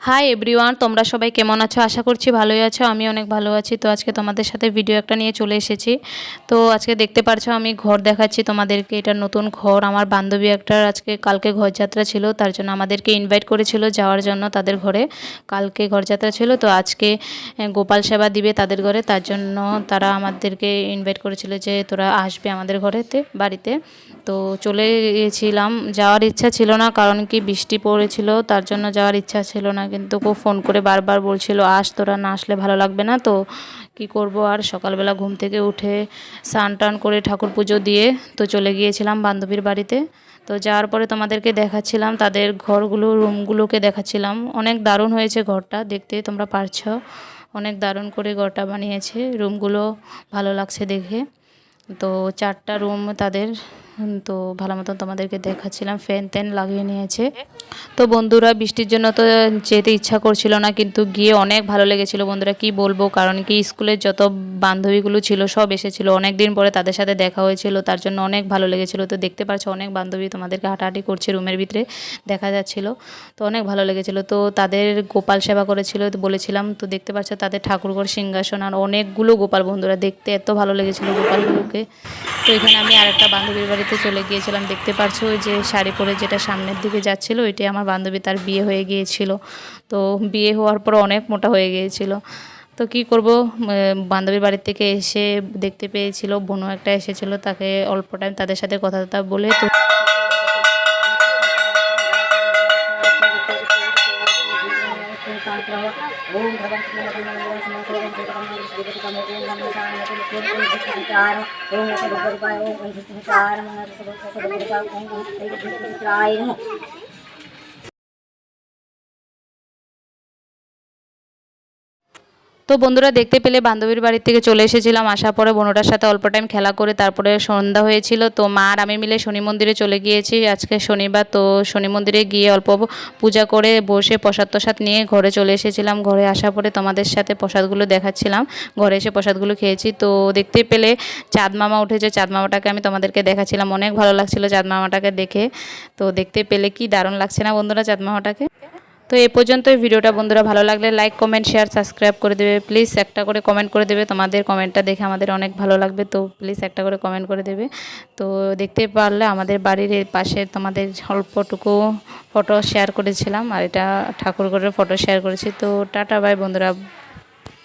Hi everyone, তোমরা সবাই কেমন আছো? আশা করছি ভালোই আছো। আমি অনেক ভালো আছি। তো আজকে তোমাদের সাথে ভিডিও একটা নিয়ে চলে এসেছি। তো আজকে দেখতে পারছো আমি ঘর দেখাচ্ছি তোমাদেরকে। এটা নতুন ঘর। আমার বান্ধবী একটার কালকে ঘরযাত্রা ছিল, তার জন্য আমাদেরকে ইনভাইট করেছিল যাওয়ার জন্য তাদের ঘরে। কালকে ঘরযাত্রা ছিল, তো আজকে গোপাল সেবা দিবে তাদের ঘরে, তার জন্য তারা আমাদেরকে ইনভাইট করেছিল যে তোরা আসবে আমাদের বাড়িতে। তো চলে গিয়েছিলাম। যাওয়ার ইচ্ছা ছিল না, কারণ কি বৃষ্টি পড়েছিল, তার জন্য যাওয়ার ইচ্ছা ছিল না। কিন্তু ও ফোন করে বারবার বলছিল আস, তোরা না আসলে ভালো লাগবে না। তো কি করব, আর সকালবেলা ঘুম থেকে উঠে স্নান টান করে ঠাকুর পুজো দিয়ে তো চলে গিয়েছিলাম বান্ধবীর বাড়িতে। তো যাওয়ার পরে তোমাদেরকে দেখাচ্ছিলাম তাদের ঘরগুলো, রুমগুলোকে দেখাচ্ছিলাম। অনেক দারুণ হয়েছে ঘরটা দেখতে, তোমরা পারছো। অনেক দারুণ করে ঘরটা বানিয়েছে, রুমগুলো ভালো লাগছে দেখে। তো 4টা রুম তাদের। তো ভালো মতন তোমাদেরকে দেখাচ্ছিলাম, ফ্যান ট্যান লাগিয়ে নিয়েছে। তো বন্ধুরা, বৃষ্টির জন্য তো যেতে ইচ্ছা করছিল না, কিন্তু গিয়ে অনেক ভালো লেগেছিল বন্ধুরা, কি বলবো। কারণ কি স্কুলের যত বান্ধবীগুলো ছিল সব এসেছিলো, অনেক দিন পরে তাদের সাথে দেখা হয়েছিল, তার জন্য অনেক ভালো লেগেছিল। তো দেখতে পাচ্ছ অনেক বান্ধবী তোমাদেরকে হাঁটাহাঁটি করছে, রুমের ভিতরে দেখা যাচ্ছিল। তো অনেক ভালো লেগেছিল। তো তাদের গোপাল সেবা করেছিল, তো বলেছিলাম। তো দেখতে পাচ্ছ তাদের ঠাকুরঘর, সিংহাসন আর অনেকগুলো গোপাল বন্ধুরা, দেখতে এত ভালো লেগেছিল গোপালগুলোকে। তো এখানে আমি আরেকটা বান্ধবীর বাড়িতে চলে গিয়েছিলাম। দেখতে পাচ্ছ ওই যে শাড়ি পরে যেটা সামনের দিকে যাচ্ছিল, ওইটাই আমার বান্ধবী, তার বিয়ে হয়ে গিয়েছিল। তো বিয়ে হওয়ার পর অনেক মোটা হয়ে গিয়েছিল। তো কি করব, বান্ধবীর বাড়ি থেকে এসে দেখতে পেয়েছিল বোনও একটা এসেছিল, তাকে অল্প টাইম তাদের সাথে কথা বলে তো তো বন্ধুরা, দেখতে পেলে বান্ধবীর বাড়ি থেকে চলে এসেছিলাম। আসার পরে বোনটার সাথে অল্প টাইম খেলা করে তারপরে সন্ধ্যা হয়েছিল। তো মা আর আমি মিলে শনি মন্দিরে চলে গিয়েছি, আজকে শনিবার। তো শনি মন্দিরে গিয়ে অল্প পূজা করে বসে প্রসাদ টসাদ নিয়ে ঘরে চলে এসেছিলাম। ঘরে আসার পরে তোমাদের সাথে প্রসাদগুলো দেখাচ্ছিলাম। ঘরে এসে প্রসাদগুলো খেয়েছি। তো দেখতে পেলে চাঁদ মামা উঠেছে, চাঁদ মামাটাকে আমি তোমাদেরকে দেখাচ্ছিলাম। অনেক ভালো লাগছিল চাঁদ মামাটাকে দেখে। তো দেখতে পেলে কি দারুণ লাগছে না বন্ধুরা চাঁদ মামাটাকে? তো এই পর্যন্তই ভিডিওটা বন্ধুরা। ভালো লাগলে লাইক, কমেন্ট, শেয়ার, সাবস্ক্রাইব করে দেবে প্লিজ। একটা করে কমেন্ট করে দেবে, তোমাদের কমেন্টটা দেখে আমাদের অনেক ভালো লাগবে। তো প্লিজ একটা করে কমেন্ট করে দেবে। তো দেখতে পারলে আমাদের বাড়ির পাশে তোমাদের অল্পটুকু ফটো শেয়ার করেছিলাম, আর এটা ঠাকুরঘরের ফটো শেয়ার করেছি। তো টাটা বাই বন্ধুরা।